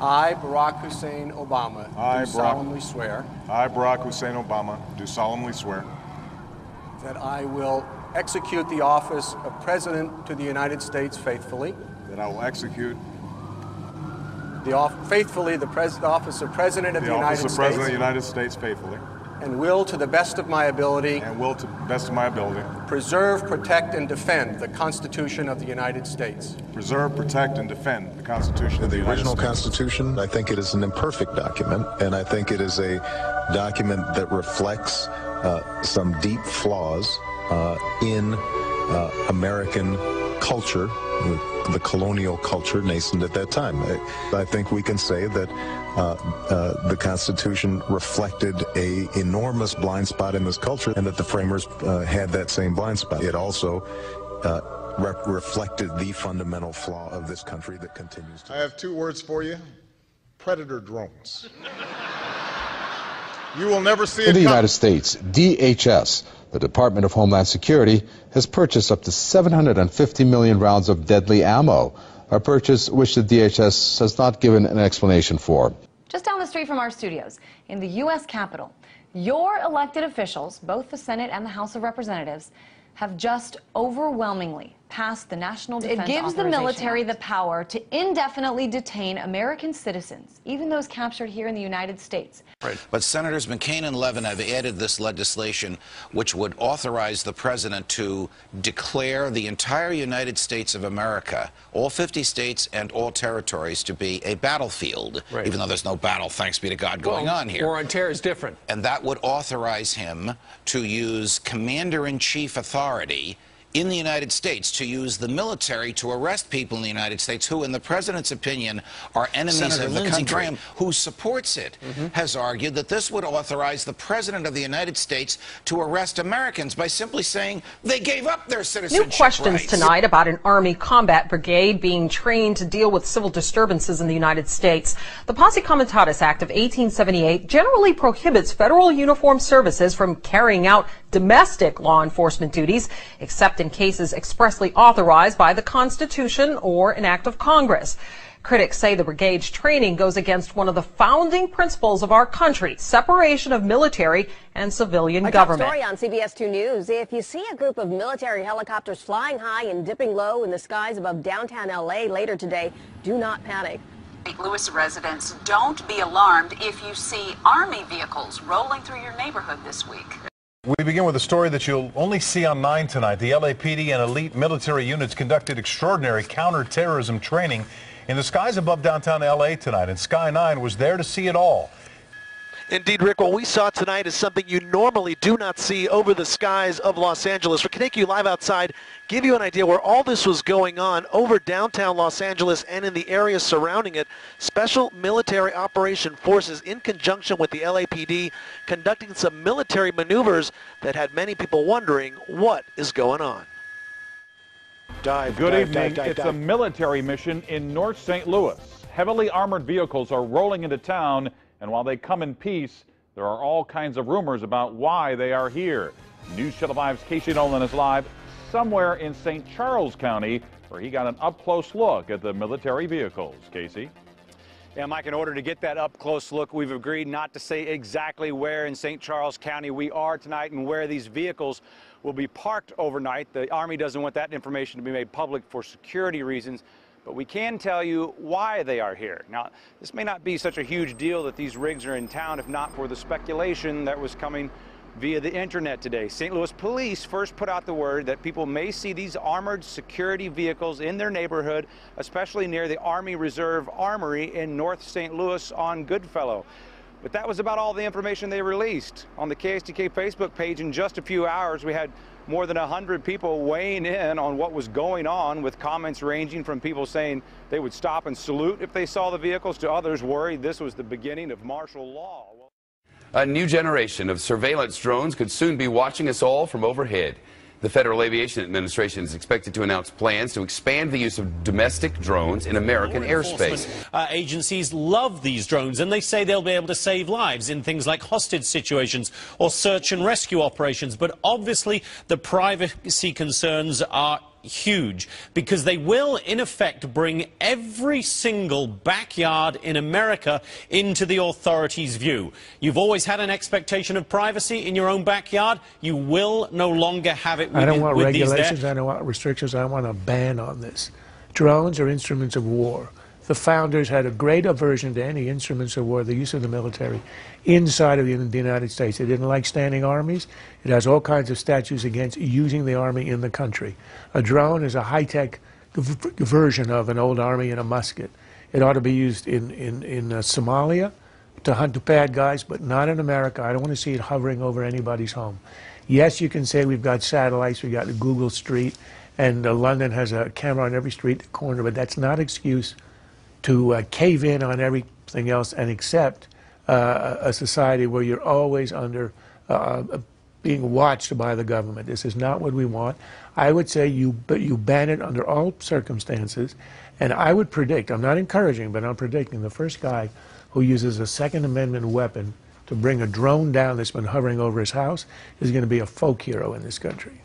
I, Barack Hussein Obama, do solemnly swear. I, Barack Hussein Obama, do solemnly swear. That I will execute the office of President to the United States faithfully. That I will execute the office of President of the United States. The office of President of the United States faithfully. And will, to the best of my ability. And will, to the best of my ability. Preserve, protect, and defend the Constitution of the United States. Preserve, protect, and defend the Constitution of the United States. The original Constitution, I think it is an imperfect document, and I think it is a document that reflects some deep flaws in American culture, the colonial culture nascent at that time. I think we can say that the Constitution reflected an enormous blind spot in this culture, and that the framers had that same blind spot. It also reflected the fundamental flaw of this country that continues to. I have two words for you: predator drones. You will never see it in the United States. DHS, the Department of Homeland Security, has purchased up to 750 million rounds of deadly ammo, a purchase which the DHS has not given an explanation for. Just down the street from our studios, in the U.S. Capitol, your elected officials, both the Senate and the House of Representatives, have just overwhelmingly passed the National Defense Authorization Act. It gives the military the power to indefinitely detain American citizens, even those captured here in the United States. Right. But Senators McCain and Levin have added this legislation which would authorize the president to declare the entire United States of America, all 50 states and all territories, to be a battlefield, even though there's no battle, thanks be to God, going on here. War on terror is different. And that would authorize him to use commander-in-chief authority in the United States to use the military to arrest people in the United States who, in the president's opinion, are enemies of the country. Graham, who supports it, has argued that this would authorize the president of the United States to arrest Americans by simply saying they gave up their citizenship New questions rights. Tonight about an Army combat brigade being trained to deal with civil disturbances in the United States. The Posse Comitatus Act of 1878 generally prohibits federal uniformed services from carrying out domestic law enforcement duties, except in cases expressly authorized by the Constitution or an act of Congress. Critics say the brigade's training goes against one of the founding principles of our country, separation of military and civilian government. Story on CBS 2 News. If you see a group of military helicopters flying high and dipping low in the skies above downtown L.A. later today, do not panic. St. Louis residents, don't be alarmed if you see Army vehicles rolling through your neighborhood this week. We begin with a story that you'll only see on 9 tonight. The LAPD and elite military units conducted extraordinary counterterrorism training in the skies above downtown LA tonight, and Sky 9 was there to see it all. Indeed, Rick, what we saw tonight is something you normally do not see over the skies of Los Angeles. We can take you live outside, give you an idea where all this was going on over downtown Los Angeles and in the area surrounding it. Special military operation forces, in conjunction with the LAPD, conducting some military maneuvers that had many people wondering what is going on. Good evening. It's a military mission in North St. Louis. Heavily armored vehicles are rolling into town, and while they come in peace, there are all kinds of rumors about why they are here. News Channel 5's Casey Nolan is live somewhere in St. Charles County, where he got an up-close look at the military vehicles. Casey? Yeah, Mike, in order to get that up-close look, we've agreed not to say exactly where in St. Charles County we are tonight and where these vehicles will be parked overnight. The Army doesn't want that information to be made public for security reasons, but we can tell you why they are here. Now, this may not be such a huge deal that these rigs are in town if not for the speculation that was coming via the internet today. St. Louis police first put out the word that people may see these armored security vehicles in their neighborhood, especially near the Army Reserve Armory in North St. Louis on Goodfellow. But that was about all the information they released. On the KSTK Facebook page in just a few hours, we had more than 100 people weighing in on what was going on, with comments ranging from people saying they would stop and salute if they saw the vehicles to others worried this was the beginning of martial law. A new generation of surveillance drones could soon be watching us all from overhead. The Federal Aviation Administration is expected to announce plans to expand the use of domestic drones in American airspace. Agencies love these drones, and they say they'll be able to save lives in things like hostage situations or search and rescue operations. But obviously, the privacy concerns are huge, because they will, in effect, bring every single backyard in America into the authorities' view. You've always had an expectation of privacy in your own backyard. You will no longer have it with I don't want with regulations, I don't want restrictions, I want a ban on this. Drones are instruments of war. The founders had a great aversion to any instruments of war, the use of the military, inside of the United States. They didn't like standing armies. It has all kinds of statutes against using the army in the country. A drone is a high-tech version of an old army and a musket. It ought to be used in Somalia to hunt the bad guys, but not in America. I don't want to see it hovering over anybody's home. Yes, you can say we've got satellites, we've got Google Street, and London has a camera on every street corner, but that's not an excuse to cave in on everything else and accept a society where you're always under being watched by the government. This is not what we want. I would say you ban it under all circumstances, and I would predict, I'm not encouraging, but I'm predicting the first guy who uses a Second Amendment weapon to bring a drone down that's been hovering over his house is going to be a folk hero in this country.